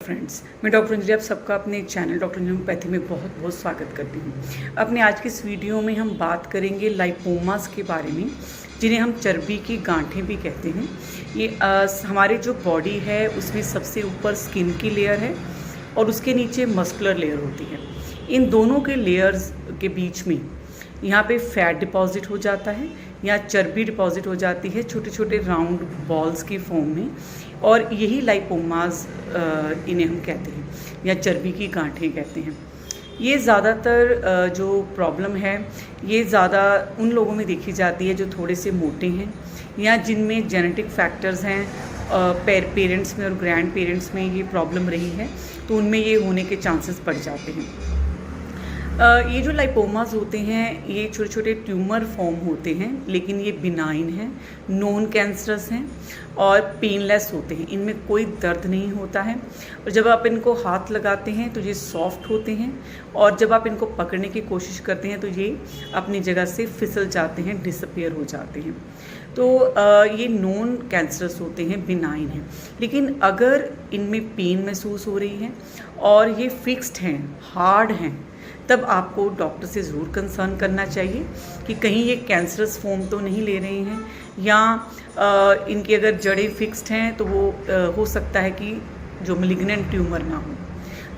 Friends, मैं doctor Anjali आप सबका अपने चैनल डॉक्टर अंजलि होम्योपैथी में बहुत बहुत स्वागत करती हूँ। अपने आज की इस वीडियो में हम बात करेंगे लाइपोमास के बारे में, जिन्हें हम चर्बी की गांठें भी कहते हैं। ये हमारे जो बॉडी है उसमें सबसे ऊपर स्किन की लेयर है और उसके नीचे मस्कुलर लेयर होती है। इन दोनों के लेयर्स के बीच में यहाँ पे फैट डिपॉजिट हो जाता है या चर्बी डिपॉजिट हो जाती है छोटे छोटे राउंड बॉल्स की फॉर्म में, और यही लाइपोमास इन्हें हम कहते हैं या चर्बी की गांठें कहते हैं। ये ज़्यादातर जो प्रॉब्लम है ये ज़्यादा उन लोगों में देखी जाती है जो थोड़े से मोटे हैं या जिनमें जेनेटिक फैक्टर्स हैं, पेरेंट्स में और ग्रैंड पेरेंट्स में ये प्रॉब्लम रही है तो उनमें ये होने के चांसेस बढ़ जाते हैं। ये जो लाइपोमास होते हैं ये छोटे छोटे ट्यूमर फॉर्म होते हैं, लेकिन ये बिनाइन हैं, नॉन कैंसरस हैं और पेनलेस होते हैं। इनमें कोई दर्द नहीं होता है और जब आप इनको हाथ लगाते हैं तो ये सॉफ्ट होते हैं और जब आप इनको पकड़ने की कोशिश करते हैं तो ये अपनी जगह से फिसल जाते हैं, डिसअपियर हो जाते हैं। तो ये नॉन कैंसरस होते हैं, बिनाइन हैं। लेकिन अगर इनमें पेन महसूस हो रही है और ये फिक्स्ड हैं, हार्ड हैं, तब आपको डॉक्टर से ज़रूर कंसर्न करना चाहिए कि कहीं ये कैंसरस फॉर्म तो नहीं ले रहे हैं या इनकी अगर जड़ें फिक्स्ड हैं तो वो हो सकता है कि जो मैलिग्नेंट ट्यूमर ना हो।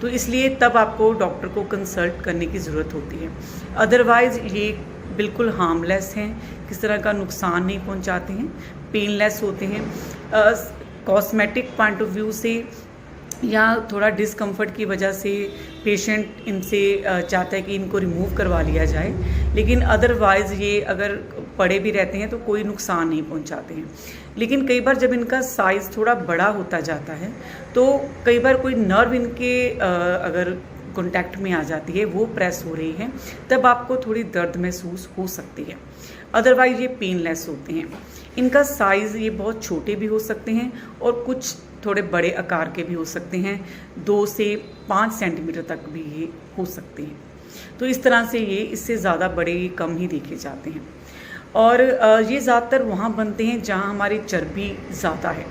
तो इसलिए तब आपको डॉक्टर को कंसल्ट करने की ज़रूरत होती है। अदरवाइज़ ये बिल्कुल हार्मलेस हैं, किस तरह का नुकसान नहीं पहुंचाते हैं, पेनलेस होते हैं। कॉस्मेटिक पॉइंट ऑफ व्यू से या थोड़ा डिस्कम्फर्ट की वजह से पेशेंट इनसे चाहता है कि इनको रिमूव करवा लिया जाए, लेकिन अदरवाइज़ ये अगर पड़े भी रहते हैं तो कोई नुकसान नहीं पहुंचाते हैं। लेकिन कई बार जब इनका साइज़ थोड़ा बड़ा होता जाता है तो कई बार कोई नर्व इनके अगर कॉन्टैक्ट में आ जाती है, वो प्रेस हो रही है, तब आपको थोड़ी दर्द महसूस हो सकती है। अदरवाइज़ ये पेनलेस होते हैं। इनका साइज़ ये बहुत छोटे भी हो सकते हैं और कुछ थोड़े बड़े आकार के भी हो सकते हैं, 2 से 5 सेंटीमीटर तक भी ये हो सकते हैं। तो इस तरह से ये इससे ज़्यादा बड़े कम ही देखे जाते हैं। और ये ज़्यादातर वहाँ बनते हैं जहाँ हमारी चर्बी ज़्यादा है,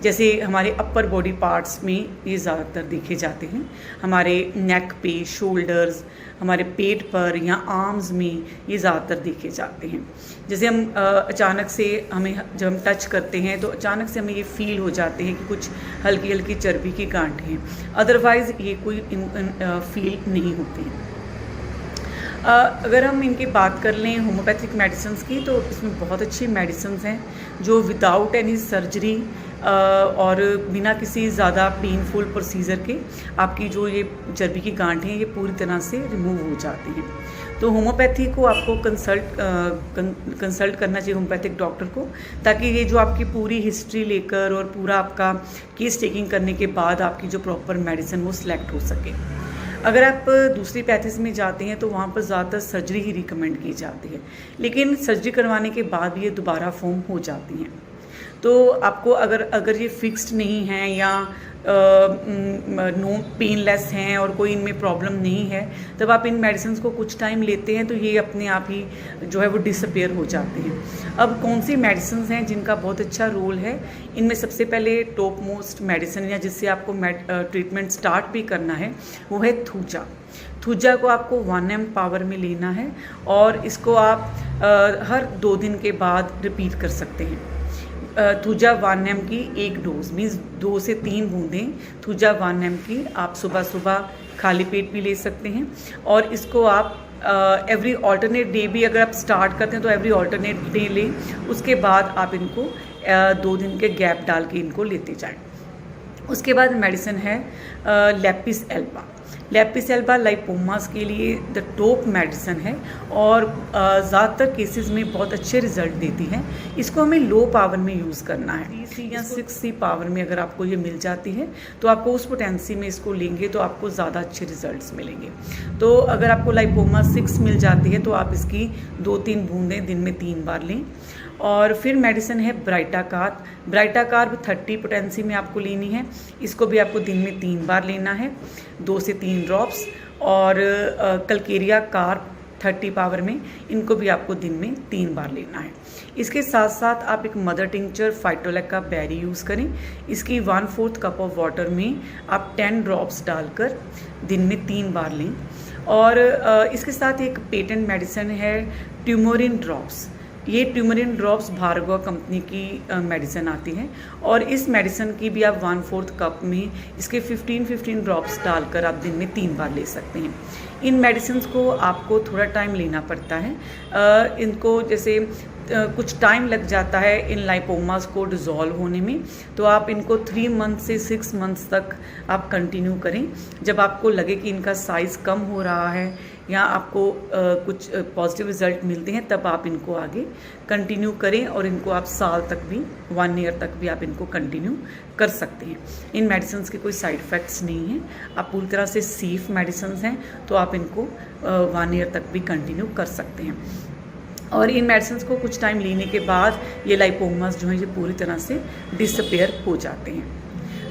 जैसे हमारे अपर बॉडी पार्ट्स में ये ज़्यादातर देखे जाते हैं। हमारे नेक पे, शोल्डर्स, हमारे पेट पर या आर्म्स में ये ज़्यादातर देखे जाते हैं। जैसे हम अचानक से जब हम टच करते हैं तो अचानक से हमें ये फील हो जाते हैं कि कुछ हल्की हल्की चर्बी की गांठें हैं, अदरवाइज़ ये कोई फील नहीं होते हैं। अगर हम इनकी बात कर लें होम्योपैथिक मेडिसिन की, तो इसमें बहुत अच्छी मेडिसिन हैं जो विदाउट एनी सर्जरी और बिना किसी ज़्यादा पेनफुल प्रोसीजर के आपकी जो ये चर्बी की गांठें हैं ये पूरी तरह से रिमूव हो जाती हैं। तो होम्योपैथी को आपको कंसल्ट करना चाहिए होम्योपैथिक डॉक्टर को, ताकि ये जो आपकी पूरी हिस्ट्री लेकर और पूरा आपका केस टेकिंग करने के बाद आपकी जो प्रॉपर मेडिसिन वो सिलेक्ट हो सके। अगर आप दूसरी पैथीज में जाते हैं तो वहाँ पर ज़्यादातर सर्जरी ही रिकमेंड की जाती है, लेकिन सर्जरी करवाने के बाद भी ये दोबारा फॉर्म हो जाती हैं। तो आपको अगर ये फिक्स्ड नहीं हैं या नो पेनलेस हैं और कोई इनमें प्रॉब्लम नहीं है, तब आप इन मेडिसिन को कुछ टाइम लेते हैं तो ये अपने आप ही जो है वो डिसअपियर हो जाते हैं। अब कौन सी मेडिसिन हैं जिनका बहुत अच्छा रोल है? इनमें सबसे पहले टॉप मोस्ट मेडिसिन या जिससे आपको ट्रीटमेंट स्टार्ट भी करना है वो है थूजा। थूजा को आपको 1 ml पावर में लेना है और इसको आप हर 2 दिन के बाद रिपीट कर सकते हैं। थूजा 1 ml की एक डोज मीन्स 2 से 3 बूंदें थूजा 1 ml की आप सुबह सुबह खाली पेट भी ले सकते हैं। और इसको आप एवरी ऑल्टरनेट डे भी अगर आप स्टार्ट करते हैं तो एवरी ऑल्टरनेट डे लें, उसके बाद आप इनको 2 दिन के गैप डाल के इनको लेते जाएं। उसके बाद मेडिसिन है lapis Elba. Lapis Elba lipomas के लिए द टॉप मेडिसिन है और ज़्यादातर केसेस में बहुत अच्छे रिजल्ट देती है। इसको हमें लो पावर में यूज़ करना है। 3C या 6C पावर में अगर आपको ये मिल जाती है तो आपको उस पोटेंसी में इसको लेंगे तो आपको ज़्यादा अच्छे रिजल्ट्स मिलेंगे। तो अगर आपको लाइपोमास 6 मिल जाती है तो आप इसकी 2-3 बूंदें दिन में 3 बार लें। और फिर मेडिसिन है ब्राइटाकार्ब। ब्राइटाकार्ब 30 पोटेंसी में आपको लेनी है। इसको भी आपको दिन में 3 बार लेना है, 2 से 3 ड्रॉप्स। और कल्केरिया कार्ब 30 पावर में, इनको भी आपको दिन में 3 बार लेना है। इसके साथ साथ आप एक मदर टिंचर फाइटोलैक का बेरी यूज़ करें। इसकी 1/4 कप ऑफ वाटर में आप 10 ड्रॉप्स डालकर दिन में 3 बार लें। और इसके साथ एक पेटेंट मेडिसिन है ट्यूमोरिन ड्रॉप्स। ये ट्यूमरिन ड्रॉप्स भार्गव कंपनी की मेडिसिन आती है और इस मेडिसिन की भी आप 1/4 कप में इसके 15 ड्रॉप्स डालकर आप दिन में 3 बार ले सकते हैं। इन मेडिसिन को आपको थोड़ा टाइम लेना पड़ता है। इनको जैसे कुछ टाइम लग जाता है इन लाइपोमास को डिज़ोल्व होने में, तो आप इनको 3 मंथ से 6 मंथ्स तक आप कंटिन्यू करें। जब आपको लगे कि इनका साइज़ कम हो रहा है या आपको कुछ पॉजिटिव रिजल्ट मिलते हैं, तब आप इनको आगे कंटिन्यू करें और इनको आप साल तक भी 1 ईयर तक भी आप इनको कंटिन्यू कर सकते हैं। इन मेडिसिन के कोई साइड इफ़ेक्ट्स नहीं हैं, आप पूरी तरह से सेफ़ मेडिसिन हैं, तो आप इनको 1 ईयर तक भी कंटिन्यू कर सकते हैं। और इन मेडिसिन को कुछ टाइम लेने के बाद ये लाइपोमास जो हैं ये पूरी तरह से डिसअपेयर हो जाते हैं।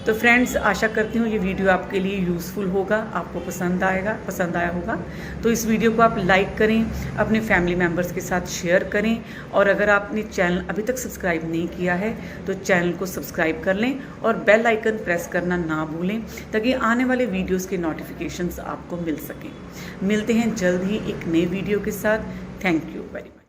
तो फ्रेंड्स, आशा करती हूँ ये वीडियो आपके लिए यूज़फुल होगा, आपको पसंद आया होगा। तो इस वीडियो को आप लाइक करें, अपने फैमिली मेम्बर्स के साथ शेयर करें और अगर आपने चैनल अभी तक सब्सक्राइब नहीं किया है तो चैनल को सब्सक्राइब कर लें और बेल आइकन प्रेस करना ना भूलें ताकि आने वाले वीडियोज़ के नोटिफिकेशंस आपको मिल सकें। मिलते हैं जल्द ही एक नए वीडियो के साथ। Thank you very much.